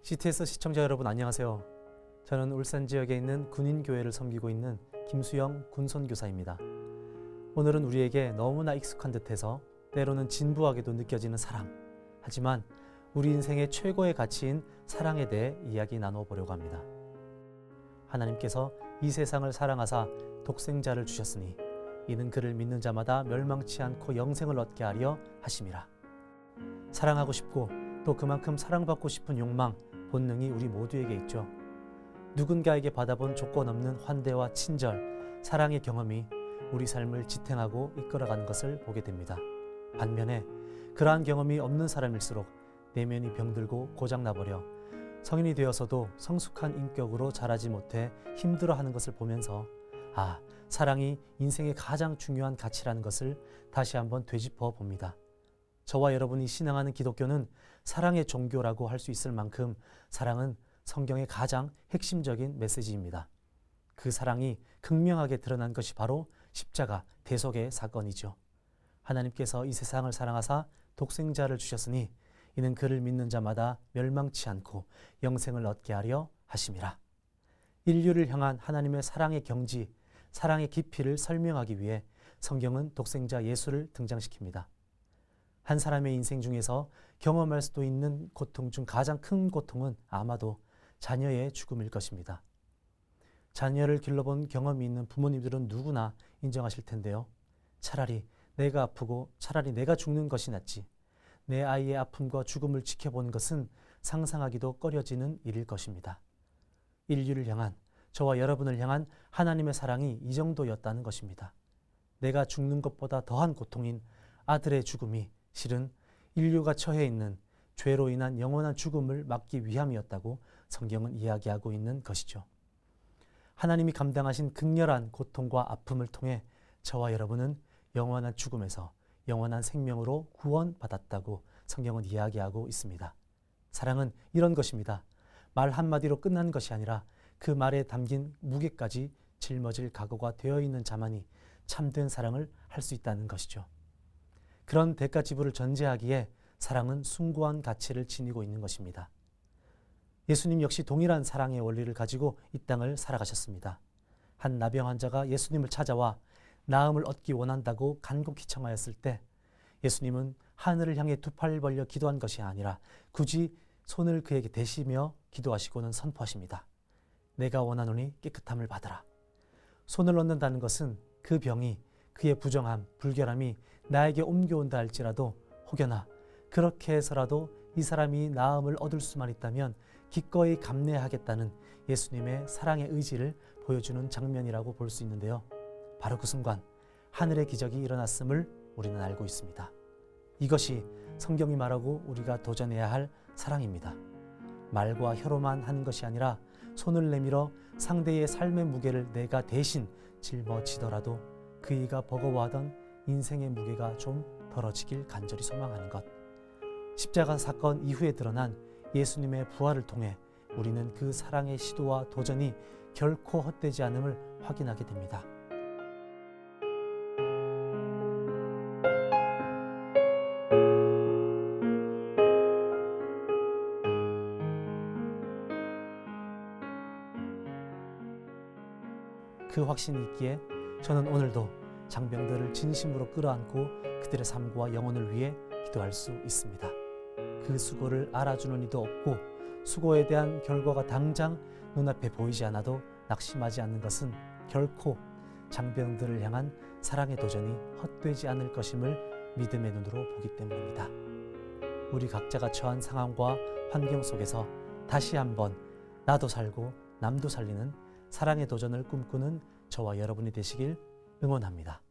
CTS 시청자 여러분 안녕하세요. 저는 울산 지역에 있는 군인교회를 섬기고 있는 김수영 군선교사입니다. 오늘은 우리에게 너무나 익숙한 듯해서 때로는 진부하게도 느껴지는 사랑, 하지만 우리 인생의 최고의 가치인 사랑에 대해 이야기 나눠보려고 합니다. 하나님께서 이 세상을 사랑하사 독생자를 주셨으니 이는 그를 믿는 자마다 멸망치 않고 영생을 얻게 하려 하심이라. 사랑하고 싶고 또 그만큼 사랑받고 싶은 욕망, 본능이 우리 모두에게 있죠. 누군가에게 받아본 조건 없는 환대와 친절, 사랑의 경험이 우리 삶을 지탱하고 이끌어가는 것을 보게 됩니다. 반면에 그러한 경험이 없는 사람일수록 내면이 병들고 고장나버려 성인이 되어서도 성숙한 인격으로 자라지 못해 힘들어하는 것을 보면서 사랑이 인생의 가장 중요한 가치라는 것을 다시 한번 되짚어 봅니다. 저와 여러분이 신앙하는 기독교는 사랑의 종교라고 할 수 있을 만큼 사랑은 성경의 가장 핵심적인 메시지입니다. 그 사랑이 극명하게 드러난 것이 바로 십자가 대속의 사건이죠. 하나님께서 이 세상을 사랑하사 독생자를 주셨으니 이는 그를 믿는 자마다 멸망치 않고 영생을 얻게 하려 하심이라. 인류를 향한 하나님의 사랑의 경지, 사랑의 깊이를 설명하기 위해 성경은 독생자 예수를 등장시킵니다. 한 사람의 인생 중에서 경험할 수도 있는 고통 중 가장 큰 고통은 아마도 자녀의 죽음일 것입니다. 자녀를 길러본 경험이 있는 부모님들은 누구나 인정하실 텐데요. 차라리 내가 아프고 차라리 내가 죽는 것이 낫지, 내 아이의 아픔과 죽음을 지켜보는 것은 상상하기도 꺼려지는 일일 것입니다. 인류를 향한, 저와 여러분을 향한 하나님의 사랑이 이 정도였다는 것입니다. 내가 죽는 것보다 더한 고통인 아들의 죽음이 실은 인류가 처해 있는 죄로 인한 영원한 죽음을 막기 위함이었다고 성경은 이야기하고 있는 것이죠. 하나님이 감당하신 극렬한 고통과 아픔을 통해 저와 여러분은 영원한 죽음에서 영원한 생명으로 구원받았다고 성경은 이야기하고 있습니다. 사랑은 이런 것입니다. 말 한마디로 끝난 것이 아니라 그 말에 담긴 무게까지 짊어질 각오가 되어 있는 자만이 참된 사랑을 할 수 있다는 것이죠. 그런 대가 지불을 전제하기에 사랑은 숭고한 가치를 지니고 있는 것입니다. 예수님 역시 동일한 사랑의 원리를 가지고 이 땅을 살아가셨습니다. 한 나병 환자가 예수님을 찾아와 나음을 얻기 원한다고 간곡히 청하였을 때 예수님은 하늘을 향해 두 팔 벌려 기도한 것이 아니라 굳이 손을 그에게 대시며 기도하시고는 선포하십니다. 내가 원하노니 깨끗함을 받으라. 손을 넣는다는 것은 그 병이, 그의 부정함, 불결함이 나에게 옮겨온다 할지라도 혹여나 그렇게 해서라도 이 사람이 나음을 얻을 수만 있다면 기꺼이 감내하겠다는 예수님의 사랑의 의지를 보여주는 장면이라고 볼 수 있는데요. 바로 그 순간 하늘의 기적이 일어났음을 우리는 알고 있습니다. 이것이 성경이 말하고 우리가 도전해야 할 사랑입니다. 말과 혀로만 하는 것이 아니라 손을 내밀어 상대의 삶의 무게를 내가 대신 짊어지더라도 그이가 버거워하던 인생의 무게가 좀 덜어지길 간절히 소망하는 것. 십자가 사건 이후에 드러난 예수님의 부활을 통해 우리는 그 사랑의 시도와 도전이 결코 헛되지 않음을 확인하게 됩니다. 그 확신이 있기에 저는 오늘도 장병들을 진심으로 끌어안고 그들의 삶과 영혼을 위해 기도할 수 있습니다. 그 수고를 알아주는 이도 없고 수고에 대한 결과가 당장 눈앞에 보이지 않아도 낙심하지 않는 것은 결코 장병들을 향한 사랑의 도전이 헛되지 않을 것임을 믿음의 눈으로 보기 때문입니다. 우리 각자가 처한 상황과 환경 속에서 다시 한번 나도 살고 남도 살리는 사랑의 도전을 꿈꾸는 저와 여러분이 되시길 응원합니다.